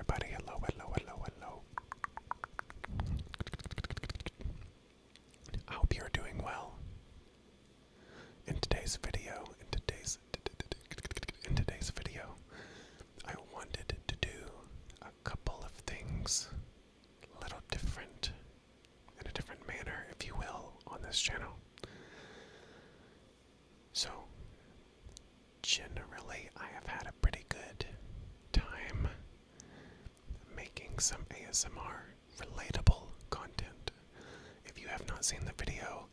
everybody. Hello, hello, hello, hello. I hope you're doing well. In today's video, I wanted to do a couple of things a little different, in a different manner, if you will, on this channel. So, generally, I have had a pretty good time making some ASMR relatable content. If you have not seen the video,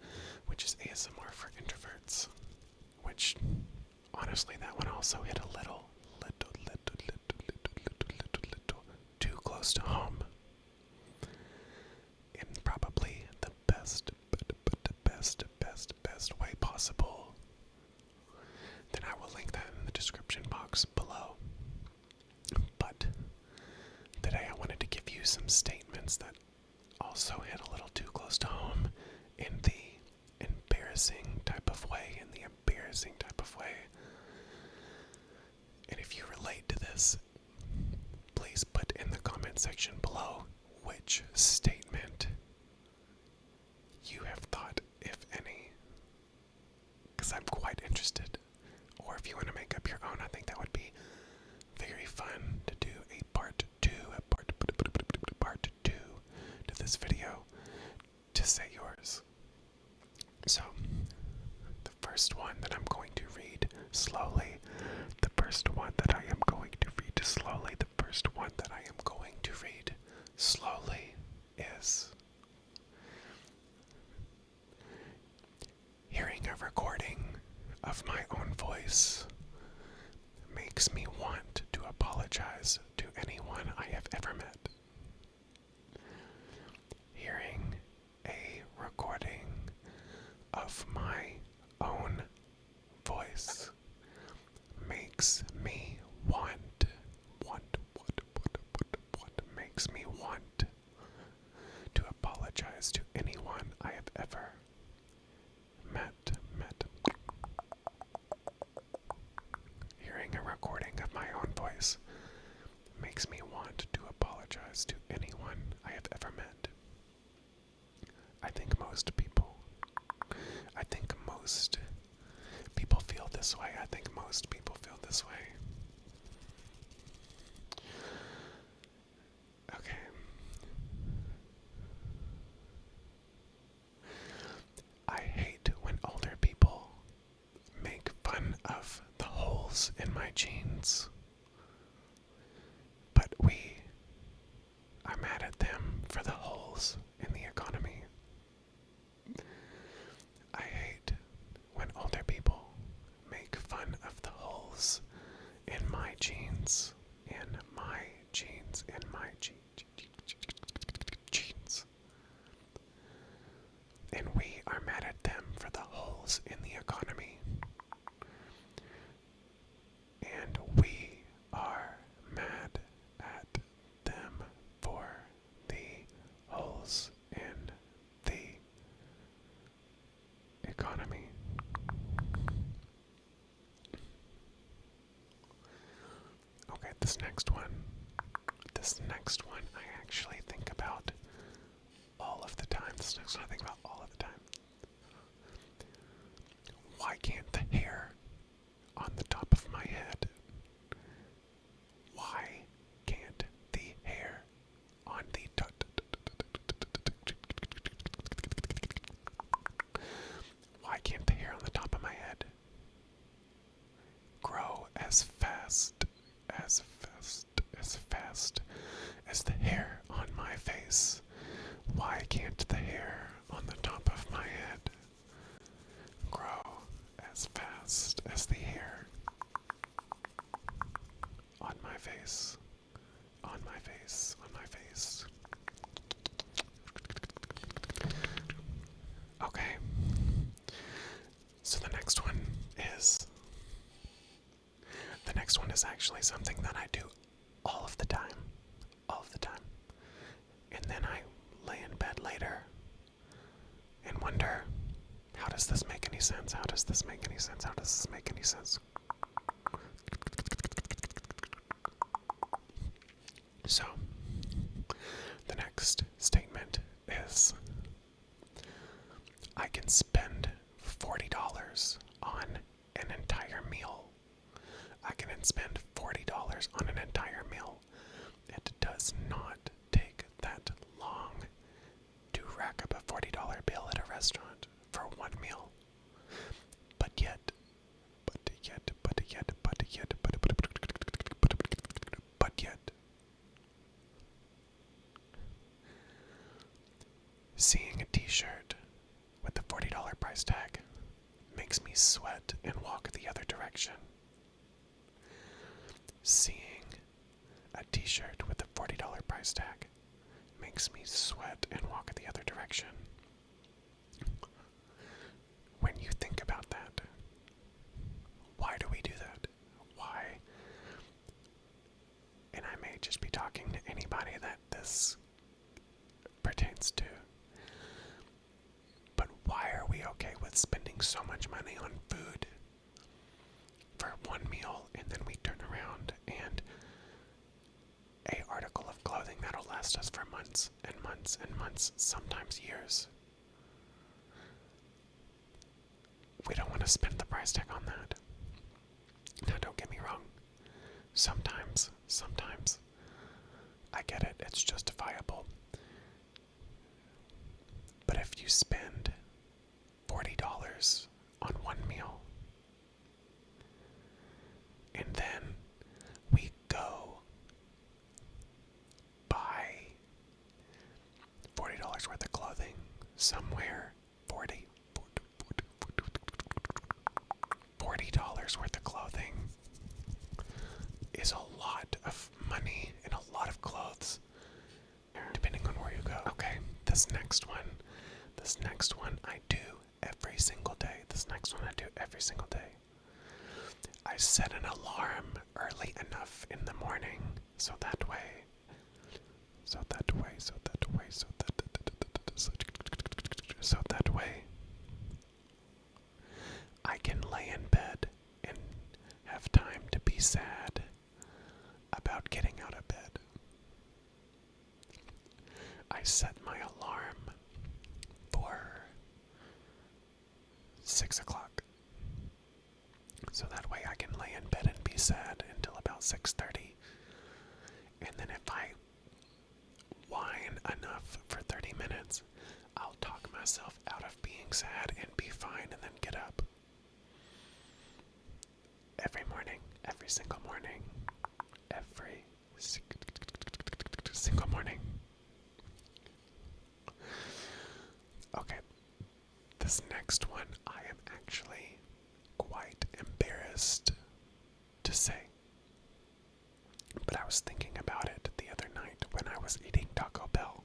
which is ASMR for introverts, which honestly that one also hit a little too close to home in probably the best way possible, then I will link that in the description box below. But today I wanted to give you some statements that also hit a little too close to home in the embarrassing type of way, And if you relate to this, please put in the comment section below which statement you have thought, if any, because I'm quite interested. Or if you want to make up your own, I think that would be very fun to do a part two to this video to say yours. So, the first one that I'm going to read slowly, is hearing a recording of my own voice makes me want to apologize to anyone I have ever met. Hearing a recording of my own voice makes me makes me want to apologize to anyone I have ever met. Hearing a recording of my own voice makes me want to apologize to anyone I have ever met. I think most people feel this way. Okay. I hate when older people make fun of the holes in my jeans, but we are mad at them for the holes in the economy. I hate when older people make fun of the holes in my jeans, and we are mad at them for the holes in the economy. And we are mad at them for the holes in the economy. Okay, this next one I actually think about all of the time. Why can't the hair on the top of my head? Why can't the hair on the Why can't the hair on the top of my head grow as fast as the hair on my face? Why can't the hair on the top of my head grow as fast as the hair on my face? Okay. So the next one is actually something that I do all of the time. And then I lay in bed later and wonder, how does this make any sense? So, the next statement is I can spend $40 on an entire meal. I can spend $40 on an entire meal. It does not take that long to rack up a $40 bill at a restaurant for one meal. But yet, seeing a t-shirt with the $40 price tag makes me sweat and walk the other direction. Seeing a t-shirt with a $40 price tag makes me sweat and walk the other direction. When you think about that, why do we do that? Why? And I may just be talking to anybody that this pertains to. But why are we okay with spending so much money on food for one meal, and then we turn around and an article of clothing that'll last us for months and months and months, sometimes years? We don't want to spend the price tag on that. Now, don't get me wrong. Sometimes, I get it, it's justifiable. But if you spend $40 on one meal, and then we go buy $40 worth of clothing somewhere, $40 worth of clothing is a lot of money and a lot of clothes, depending on where you go. Okay, this next one I do every single day. I set an alarm early enough in the morning so that way I can lay in bed and have time to be sad about getting out of bed. I set my alarm for 6 o'clock. So that way I can lay in bed and be sad until about 6:30. And then if I whine enough for 30 minutes, I'll talk myself out of being sad and be fine and then get up. Every morning, every single morning, every single morning. Okay, this next one I am actually quite embarrassed to say. But I was thinking about it the other night when I was eating Taco Bell.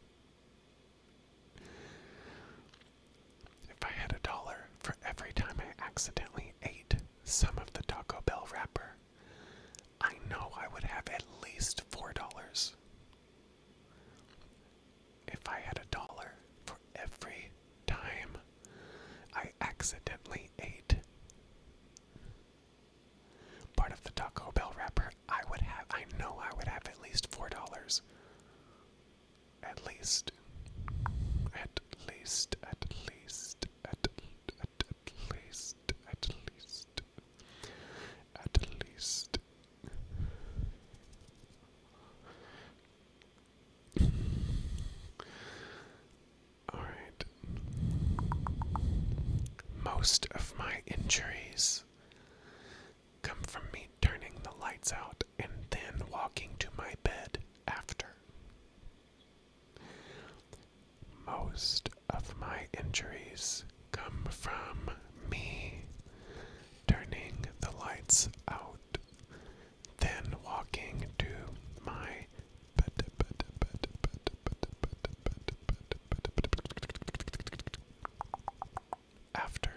If I had $1 for every time I accidentally ate some of the Taco Bell wrapper, I know I would have at least $4. If I had $1 for every time I accidentally ate part of the Taco Bell wrapper, I know I would have at least $4. At least. Alright. Most of my injuries come from me turning the lights out and then walking to my bed after. Most of my injuries come from me turning the lights out, then walking to my bed. After.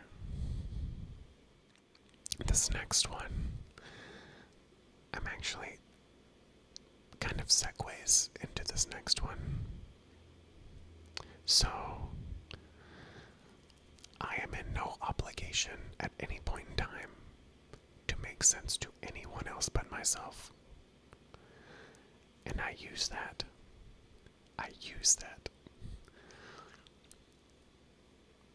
This next one, I'm actually kind of segues into this next one. So, I am in no obligation at any point in time to make sense to anyone else but myself. And I use that. I use that.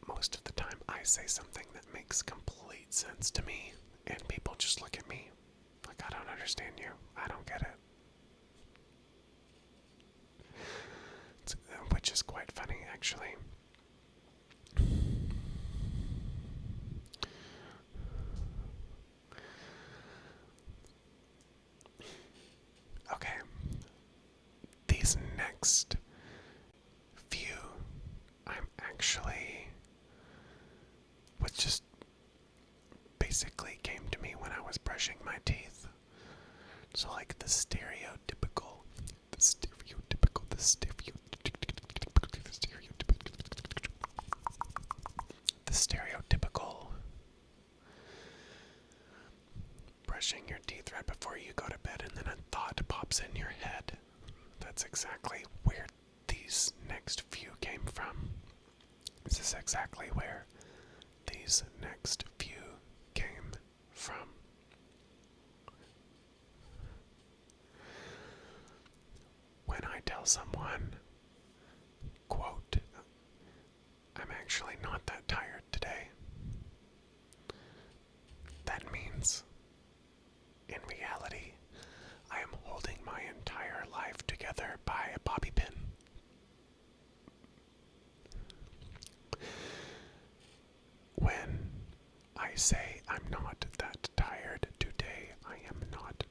Most of the time I say something that makes complete sense to me, and people just look at me like, I don't understand you. I don't get it. Which is quite funny, actually. Okay. These next few, I'm actually, what just basically came to me when I was brushing my teeth. So like the stereotypical, brushing your teeth right before you go to bed, and then a thought pops in your head. That's exactly where these next few came from. This is exactly where these next few came from. When I tell someone, quote, I'm actually not that tired today, that means, in reality, I am holding my entire life together by a bobby pin. When I say I'm not that tired today, I am not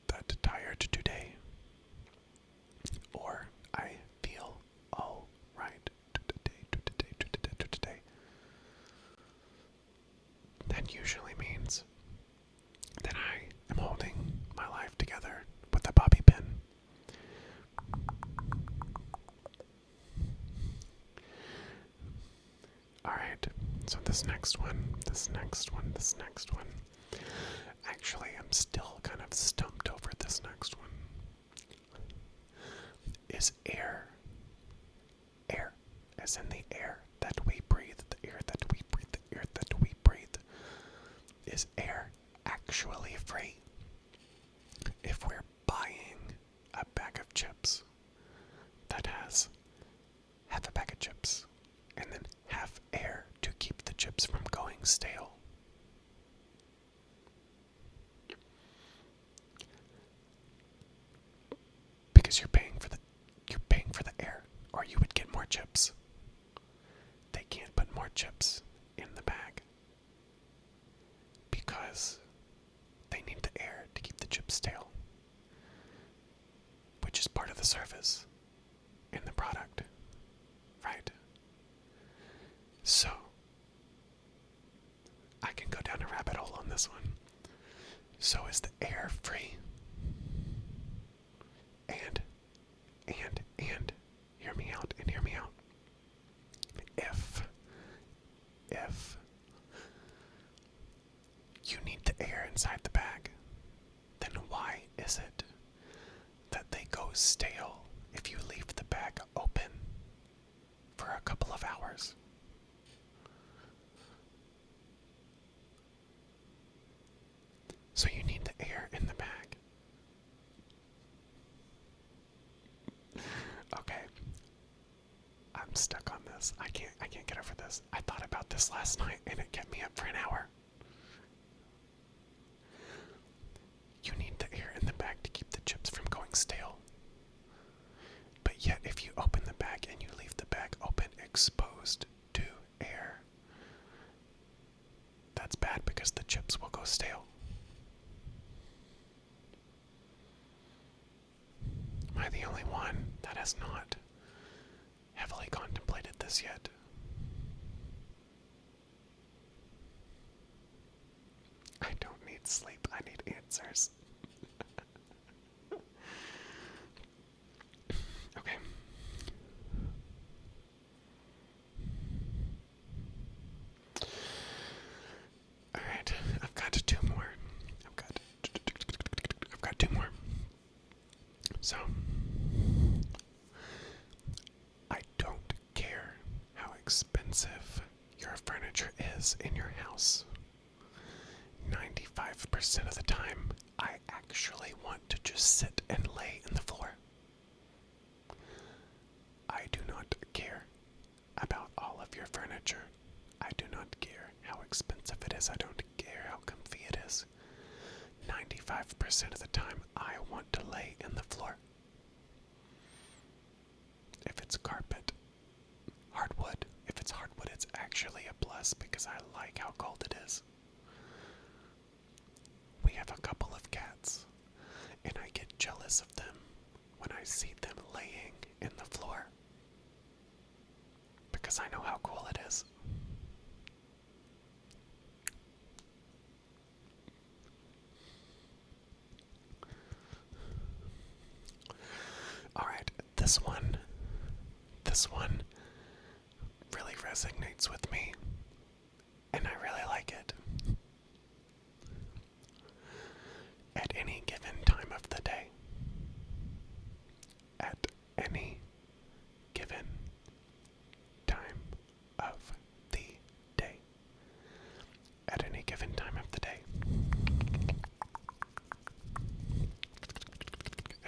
that tired today. Or I feel all right today. That usually means that I am holding my life together with a bobby pin. Alright, so this next one. Actually, I'm still kind of stumped over this next one. Is air. Air, as in the air that we breathe, the air that we breathe, the air that we breathe. Is air actually free? If we're buying a bag of chips that has half a bag of chips and then half air to keep the chips from going stale, because you're paying for the air, or you would get more chips. They can't put more chips in the bag because they need the air to keep the chips stale, which is part of the service in the product, right? So I can go down a rabbit hole on this one. So is the air free? And hear me out. If you need the air inside the bag, then why is it that they go stale if you leave the bag open for a couple of hours? So you need the air in the bag. Okay. I'm stuck on this. I can't get over this. I thought about this last night and it kept me up for an hour. You need the air in the bag to keep the chips from going stale. But yet if you open the bag and you leave the bag open exposed to air, that's bad because the chips will go stale. Am I the only one that has not heavily contemplated this yet? I don't need sleep, I need answers. Okay. Alright, I've got two more. I've got two more. So, I don't care how expensive your furniture is in your house. 95% of the time, I actually want to just sit if it is, I don't care how comfy it is. 95% of the time, I want to lay in the floor. If it's carpet, hardwood. If it's hardwood, it's actually a plus because I like how cold it is. We have a couple of cats, and I get jealous of them when I see them laying in the floor because I know how cool it is. Alright, this one really resonates with me, and I really like it. At any given time of the day, at any given time of the day, at any given time of the day,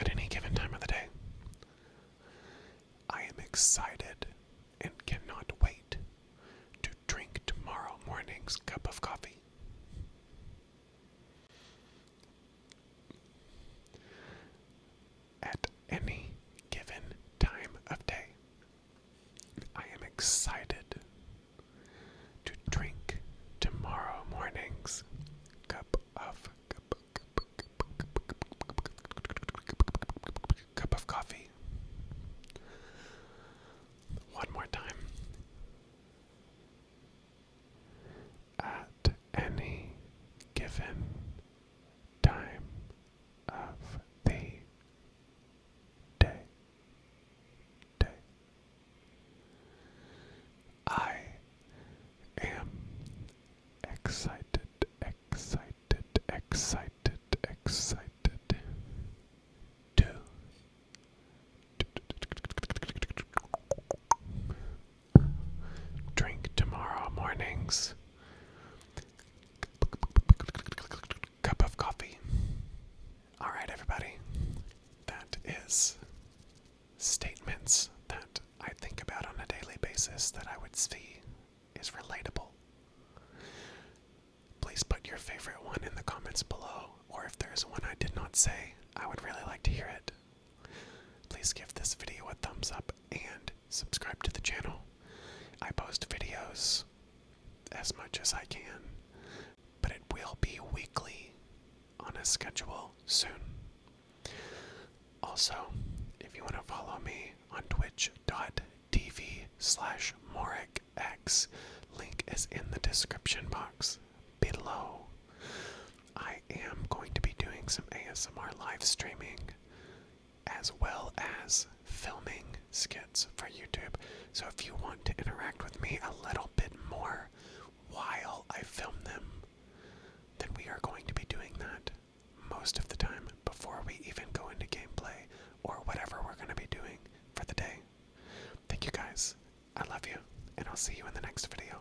at any given time of the day, I am excited and cannot wait to drink tomorrow morning's cup of coffee. At any given time of day, I am excited to drink tomorrow morning's cup of coffee. One more time. At any given time of the day, I am excited to drink tomorrow morning's cup of coffee. Alright, everybody. That is statements that I think about on a daily basis that I would see is relatable. Please put your favorite one in the comments below, or if there's one I did not say, I would really like to hear it. Please give this video a thumbs up and subscribe to the channel. I post videos as much as I can, but it will be weekly on a schedule soon. Also, if you want to follow me on twitch.tv/MorikX, link is in the description box below. I am going to be doing some ASMR live streaming as well as filming skits for YouTube. So if you want to interact with me a little bit more while I film them, then we are going to be doing that most of the time before we even go into gameplay or whatever we're going to be doing for the day. Thank you guys. I love you, and I'll see you in the next video.